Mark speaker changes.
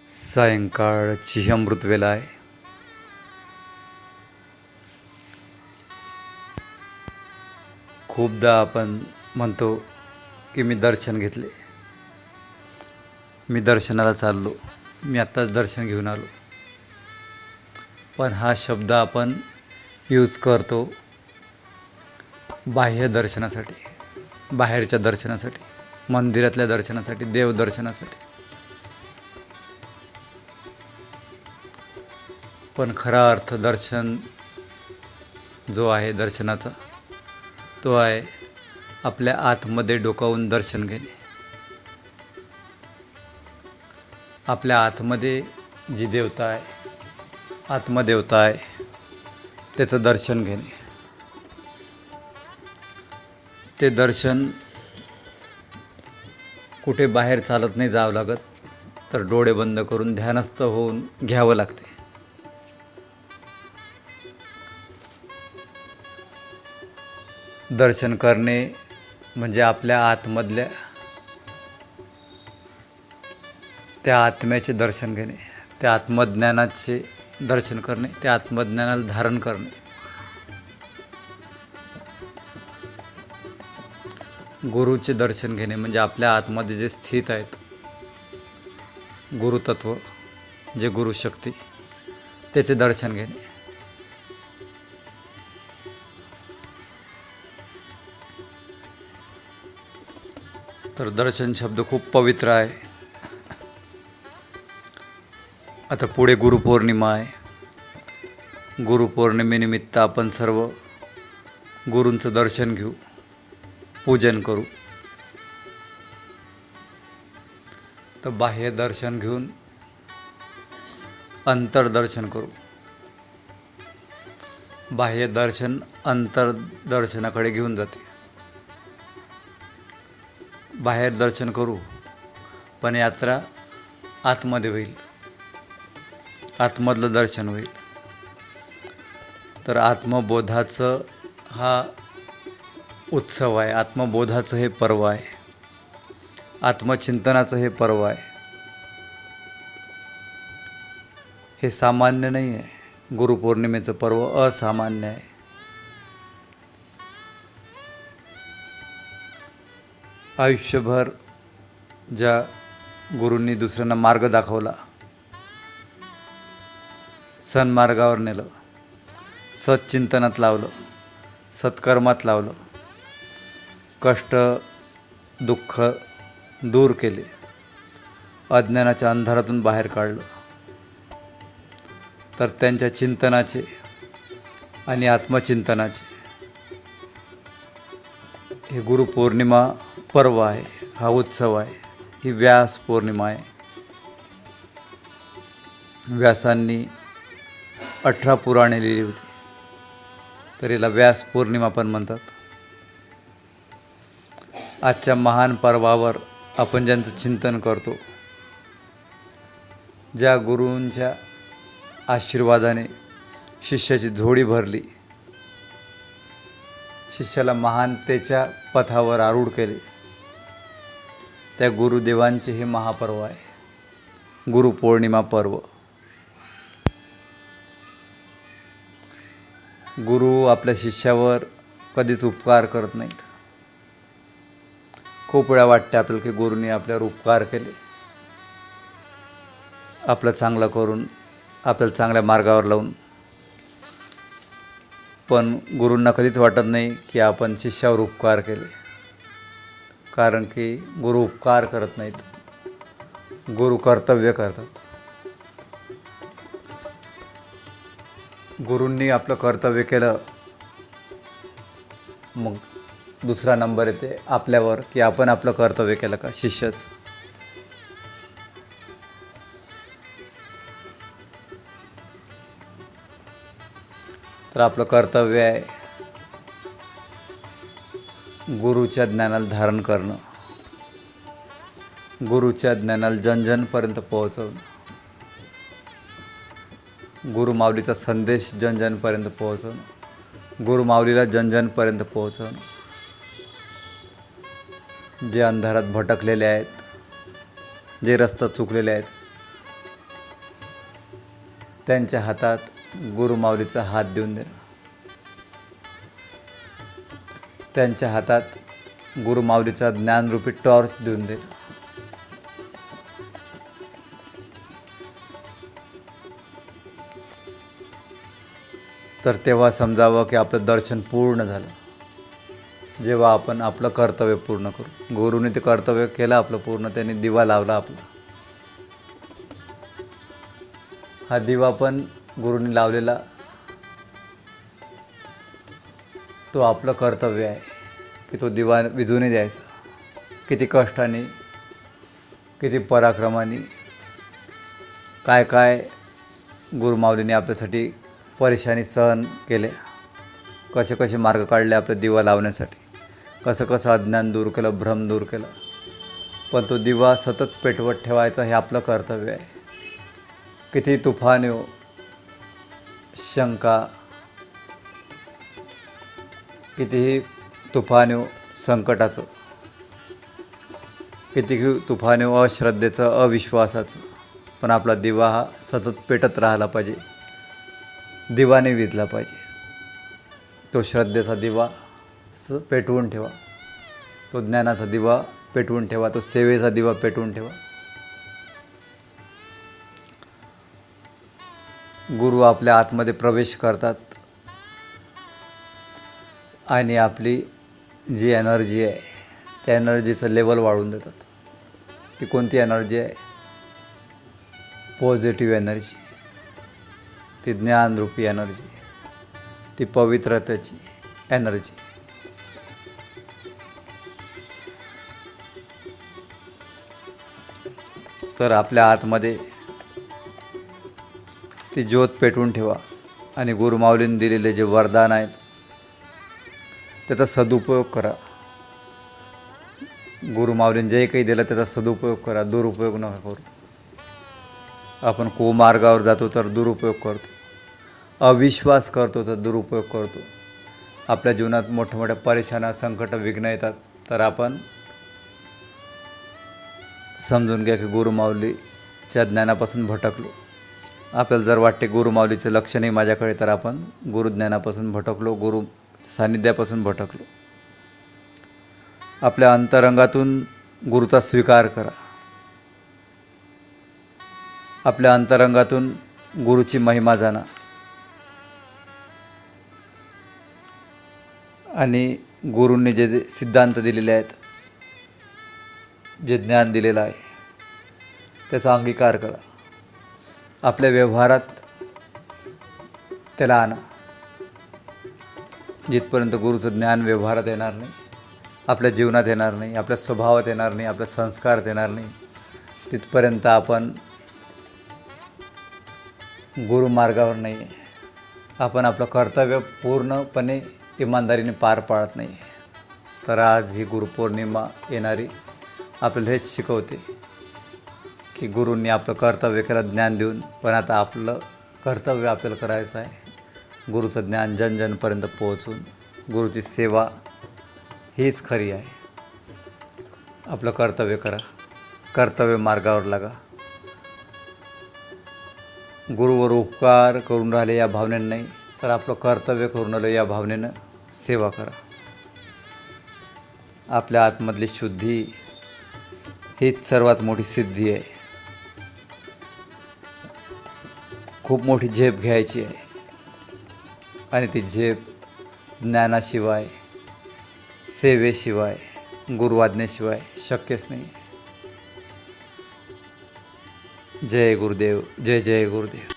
Speaker 1: सायंकाळची अमृत वेळ आहे. खूपदा आपण म्हणतो की मी दर्शन घेतले, मी दर्शनाला चाललो, मी आत्ताच दर्शन घेऊन आलो. पण हा शब्द आपण यूज करतो बाह्य दर्शनासाठी, बाहेरच्या दर्शनासाठी, मंदिरातल्या दर्शनासाठी, देवदर्शनासाठी. पण खरा अर्थ दर्शन जो आहे दर्शनाचा, तो आहे आपल्या आतमध्ये डोकावून दर्शन घेणे. आपल्या आतमध्ये जी देवता आहे, आत्मदेवता आहे, त्याचं दर्शन घेणे. ते दर्शन कुठे बाहेर चालत नाही जावं लागत, तर डोळे बंद करून ध्यानस्थ होऊन घ्यावं लागते. दर्शन करणे म्हणजे आपल्या आतमधल्या त्या आत्म्याचे दर्शन घेणे, त्या आत्मज्ञानाचे दर्शन करणे, त्या आत्मज्ञानाला धारण करणे. गुरुचे दर्शन घेणे म्हणजे आपल्या आतमध्ये जे स्थित आहेत गुरुतत्व, जे गुरुशक्ती, त्याचे दर्शन घेणे. तर दर्शन शब्द खूप पवित्र आहे. आता पुढे गुरुपौर्णिमा आहे. गुरुपौर्णिमेनिमित्त आपण सर्व गुरूंचं दर्शन घेऊ, पूजन करू. तर बाह्य दर्शन घेऊन अंतर्दर्शन करू. बाह्य दर्शन अंतर्दर्शनाकडे घेऊन जाते. बाहेर दर्शन करू, पण यात्रा आतमध्ये होईल, आतमधलं दर्शन होईल. तर आत्मबोधाचं हा उत्सव आहे, आत्मबोधाचं हे पर्व आहे, आत्मचिंतनाचं हे पर्व आहे. हे सामान्य नाही आहे. गुरुपौर्णिमेचं पर्व असामान्य आहे. आयुष्यभर ज्या गुरूंनी दुसऱ्यांना मार्ग दाखवला, सन्मार्गावर नेलं, सच्चिंतनात लावलं, सत्कर्मात लावलं, कष्ट दुःख दूर केले, अज्ञानाच्या अंधारातून बाहेर काढलं, तर त्यांच्या चिंतनाचे आणि आत्मचिंतनाचे हे गुरुपौर्णिमा पर्व आहे, हा उत्सव आहे. ही व्यास पौर्णिमा आहे. व्यासांनी 18 पुराणे लिहिली होती, तर याला व्यास पौर्णिमा पण म्हणतात. आजच्या महान पर्वावर आपण ज्यांचं चिंतन करतो, ज्या गुरूंच्या आशीर्वादाने शिष्याची झोळी भरली, शिष्याला महानतेच्या पथावर आरूढ केले, त्या गुरुदेवांचे हे महापर्व आहे, गुरुपौर्णिमा पर्व. गुरु आपल्या शिष्यावर कधीच उपकार करत नाहीत. खूप वेळा वाटते आपल्याला की गुरुने आपल्यावर उपकार केले, आपलं चांगलं करून, आपल्याला चांगल्या मार्गावर लावून. पण गुरूंना कधीच वाटत नाही की आपण शिष्यावर उपकार केले, कारण की गुरु उपकार करत नाहीत, गुरु कर्तव्य करतात. गुरूंनी आपलं कर्तव्य केलं, मग दुसरा नंबर येते आपल्यावर की आपण आपलं कर्तव्य केलं का, शिष्यच. तर आपलं कर्तव्य आहे गुरुच्या ज्ञानाला धारण करणं, गुरुच्या ज्ञानाला जनजनपर्यंत पोहोचवणं, गुरुमाऊलीचा संदेश जनजनपर्यंत पोहोचवणं, गुरुमाऊलीला जनजनपर्यंत पोहोचवणं. जे अंधारात भटकलेले आहेत, जे रस्ता चुकलेले आहेत, त्यांच्या हातात गुरुमाऊलीचा हात देऊन देणं, त्यांच्या हातात गुरुमाऊलीचा ज्ञानरूपी टॉर्च देऊन देणं. तर तेव्हा समजावं की आपलं दर्शन पूर्ण झालं, जेव्हा आपण आपलं कर्तव्य पूर्ण करू. गुरुने ते कर्तव्य केलं आपलं पूर्ण, त्यांनी दिवा लावला आपला. हा दिवा पण गुरुने लावलेला, तो आपलं कर्तव्य आहे की तो दिवा विझून द्यायचा. किती कष्टाने, किती पराक्रमाने, काय काय गुरुमाऊलीने आपल्यासाठी परेशानी सहन केले, कसे कसे मार्ग काढले आपला दिवा लावण्यासाठी, कसं कसं अज्ञान दूर केलं, भ्रम दूर केलं. पण तो दिवा सतत पेटवत ठेवायचा हे आपलं कर्तव्य आहे. किती तुफान येऊ, शंका, कितीही तुफान येऊ संकटाचं, कितीही तुफान येऊ अश्रद्धेचं, अविश्वासाचं, पण आपला दिवा हा सतत पेटत राहिला पाहिजे, दिवाने विझला पाहिजे. तो श्रद्धेचा दिवा पेटवून ठेवा, तो ज्ञानाचा दिवा पेटवून ठेवा, तो सेवेचा दिवा पेटवून ठेवा. गुरु आपल्या आतमध्ये प्रवेश करतात आणि आपली जी एनर्जी आहे त्या एनर्जीचं लेवल वाढवून देतात. ती कोणती एनर्जी आहे? पॉझिटिव्ह एनर्जी, ती ज्ञानरूपी एनर्जी, ती पवित्रतेची एनर्जी. तर आपल्या आतमध्ये ती ज्योत पेटवून ठेवा आणि गुरुमाऊलींनी दिलेले जे वरदान आहेत त्याचा सदुपयोग करा. गुरुमाऊलींनी जे काही दिलं त्याचा सदुपयोग करा, दुरुपयोग नका करू. आपण कुमार्गावर जातो तर दुरुपयोग करतो, अविश्वास करतो तर दुरुपयोग करतो. आपल्या जीवनात मोठ्या मोठ्या परेशाना, संकट, विघ्न येतात तर आपण समजून घ्या की गुरुमाऊलीच्या ज्ञानापासून भटकलो. आपल्याला जर वाटते गुरुमाऊलीचं लक्ष नाही माझ्याकडे, तर आपण गुरुज्ञानापासून भटकलो, गुरु सान्निध्यापासून भटकलो. आपल्या अंतरंगातून गुरुचा स्वीकार करा. आपल्या अंतरंगातून गुरुची महिमा जाणा आणि गुरूंनी जे सिद्धांत दिलेले आहेत, जे ज्ञान दिलेलं आहे त्याचा अंगीकार करा. आपल्या व्यवहारात त्याला आणा. जिथपर्यंत गुरुचं ज्ञान व्यवहारात येणार नाही, आपल्या जीवनात येणार नाही, आपल्या स्वभावात येणार नाही, आपल्या संस्कारात येणार नाही, तिथपर्यंत आपण गुरुमार्गावर नाही आहे. आपण आपलं कर्तव्य पूर्णपणे इमानदारीने पार पाडत नाही. तर आज ही गुरुपौर्णिमा येणारी आपल्याला हेच शिकवते की गुरूंनी आपलं कर्तव्य केलं ज्ञान देऊन, पण आता आपलं कर्तव्य आपल्याला करायचं आहे गुरुचं ज्ञान जनजनपर्यंत पोहोचून. गुरुची सेवा हीच खरी आहे. आपलं कर्तव्य करा, कर्तव्य मार्गावर लागा. गुरुवर उपकार करून राहिले या भावनेनं नाही, तर आपलं कर्तव्य करून राहिलं या भावनेनं सेवा करा. आपल्या आतमधली शुद्धी हीच सर्वात मोठी सिद्धी आहे. खूप मोठी झेप घ्यायची आहे आणि ती झेप ज्ञानाशिवाय, सेवेशिवाय, गुरुआज्ञेशिवाय शक्यच नाही. जय गुरुदेव, जय जय गुरुदेव.